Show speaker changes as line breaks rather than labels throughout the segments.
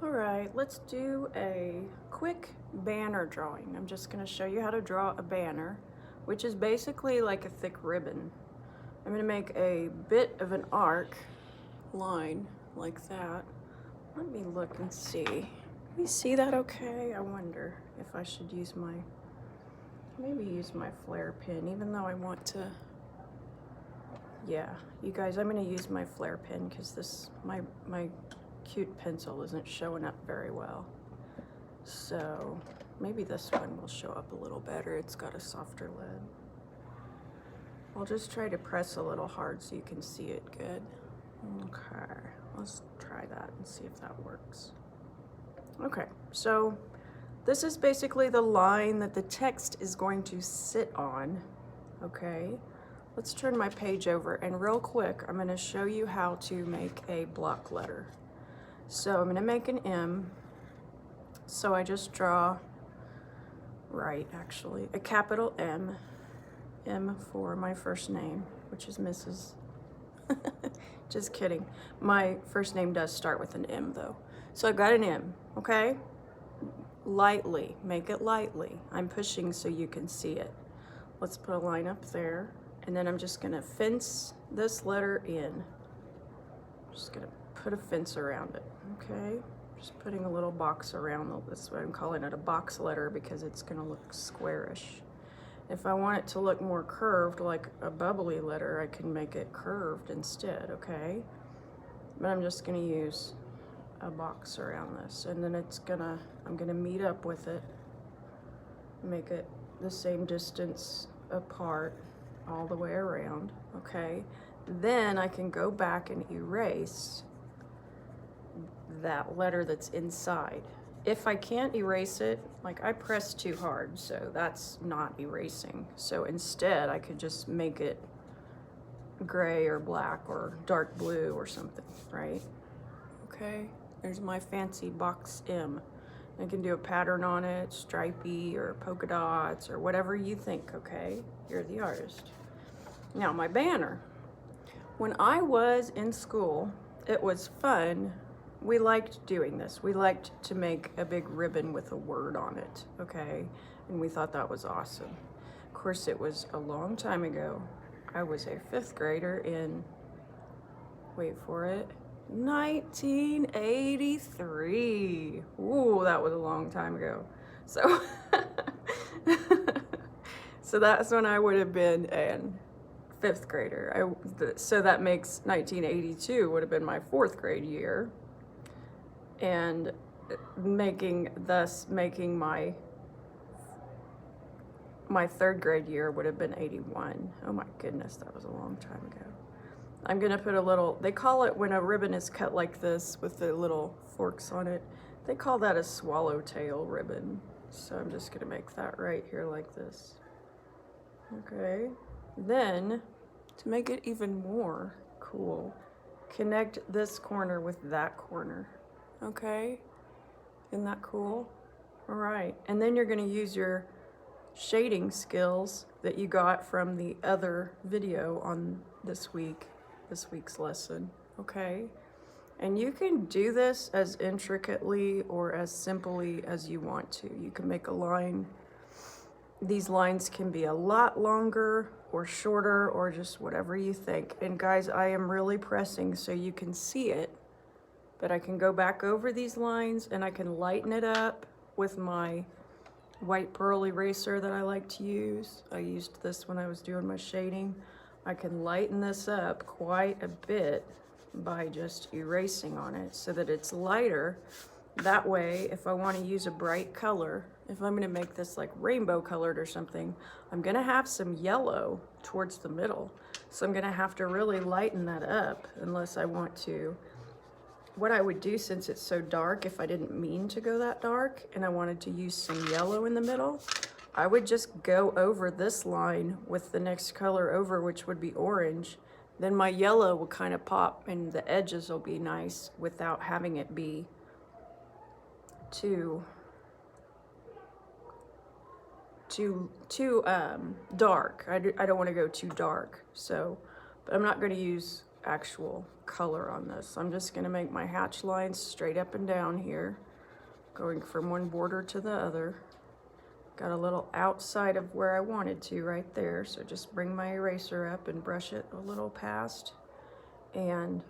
All right, let's do a quick banner drawing. I'm just going to show you how to draw a banner, which is basically like a thick ribbon. I'm going to make a bit of an arc line like that. Let me look and see. Can you see that okay? I wonder if I should use maybe use my flare pen, even though I want to. Yeah, you guys, I'm going to use my flare pen because my cute pencil isn't showing up very well. So maybe this one will show up a little better. It's got a softer lid. I'll just try to press a little hard so you can see it good. Okay, let's try that and see if that works. Okay, so this is basically the line that the text is going to sit on. Okay, let's turn my page over, and real quick, I'm going to show you how to make a block letter. So I'm going to make an M. So I just draw, actually, a capital M. M for my first name, which is Mrs. Just kidding. My first name does start with an M though. So I got an M, okay? Lightly, make it lightly. I'm pushing so you can see it. Let's put a line up there, and then I'm just gonna fence this letter in. Just gonna put a fence around it, okay? Just putting a little box around this. I'm calling it a box letter because it's gonna look squarish. If I want it to look more curved, like a bubbly letter, I can make it curved instead, okay? But I'm just gonna use a box around this, and then I'm gonna meet up with it, make it the same distance apart all the way around, okay? Then I can go back and erase that letter that's inside. If I can't erase it, like I pressed too hard, so that's not erasing. So instead, I could just make it gray or black or dark blue or something, right? Okay, there's my fancy box M. I can do a pattern on it, stripey or polka dots or whatever you think, okay? You're the artist. Now, my banner. When I was in school, it was fun. We liked doing this. We liked to make a big ribbon with a word on it, okay? And we thought that was awesome. Of course, it was a long time ago. I was a fifth grader in, wait for it, 1983. Ooh, that was a long time ago. So, so that's when I would have been in fifth grader. So that makes 1982 would have been my fourth grade year. And thus making my third grade year would have been 81. Oh my goodness, that was a long time ago. I'm gonna put a little, they call it when a ribbon is cut like this with the little forks on it, they call that a swallowtail ribbon. So I'm just gonna make that right here like this. Okay, then to make it even more cool, connect this corner with that corner. Okay, isn't that cool? All right, and then you're gonna use your shading skills that you got from the other video on this week's lesson, okay? And you can do this as intricately or as simply as you want to. You can make a line. These lines can be a lot longer or shorter or just whatever you think. And guys, I am really pressing so you can see it, but I can go back over these lines and I can lighten it up with my white pearl eraser that I like to use. I used this when I was doing my shading. I can lighten this up quite a bit by just erasing on it so that it's lighter. That way, if I want to use a bright color, if I'm going to make this like rainbow colored or something, I'm going to have some yellow towards the middle. So I'm going to have to really lighten that up unless I want to. What I would do, since it's so dark, if I didn't mean to go that dark and I wanted to use some yellow in the middle, I would just go over this line with the next color over, which would be orange. Then my yellow will kind of pop and the edges will be nice without having it be too dark. I don't want to go too dark. So, but I'm not going to use actual color on this. I'm just gonna make my hatch lines straight up and down here, going from one border to the other. Got a little outside of where I wanted to right there, so just bring my eraser up and brush it a little past. And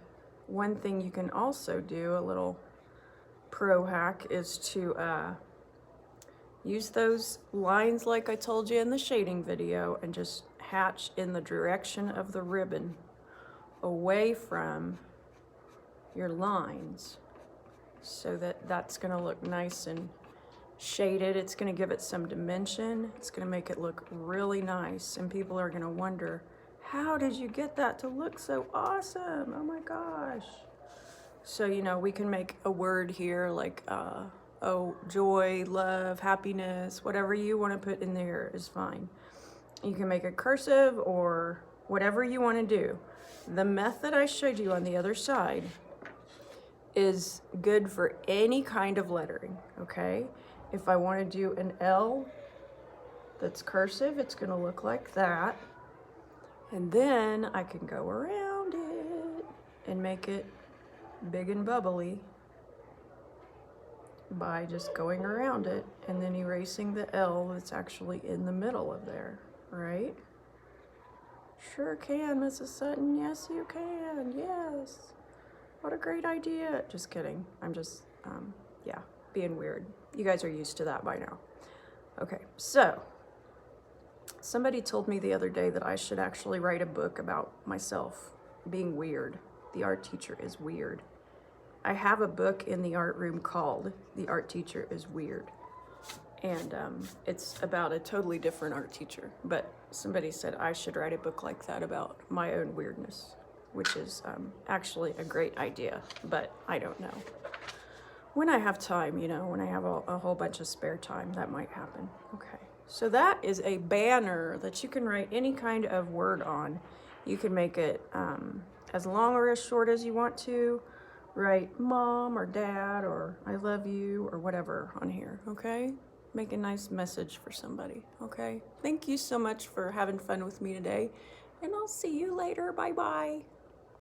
one thing you can also do, a little pro hack, is to use those lines like I told you in the shading video and just hatch in the direction of the ribbon away from your lines, so that that's going to look nice and shaded. It's going to give it some dimension. It's going to make it look really nice, and people are going to wonder, how did you get that to look so awesome? Oh my gosh. So, you know, we can make a word here like oh, joy, love, happiness, whatever you want to put in there is fine. You can make it cursive or whatever you want to do. The method I showed you on the other side is good for any kind of lettering, okay? If I want to do an L that's cursive, it's going to look like that. And then I can go around it and make it big and bubbly by just going around it and then erasing the L that's actually in the middle of there, right? Sure can, Mrs. Sutton. Yes, you can. Yes. What a great idea. Just kidding. I'm just, yeah, being weird. You guys are used to that by now. Okay, so somebody told me the other day that I should actually write a book about myself being weird. The art teacher is weird. I have a book in the art room called The Art Teacher is Weird. And it's about a totally different art teacher. But somebody said I should write a book like that about my own weirdness, which is actually a great idea, but I don't know. When I have time, you know, when I have a whole bunch of spare time, that might happen. Okay, so that is a banner that you can write any kind of word on. You can make it as long or as short as you want to. Write mom or dad or I love you or whatever on here, okay? Make a nice message for somebody, okay? Thank you so much for having fun with me today, and I'll see you later. Bye-bye.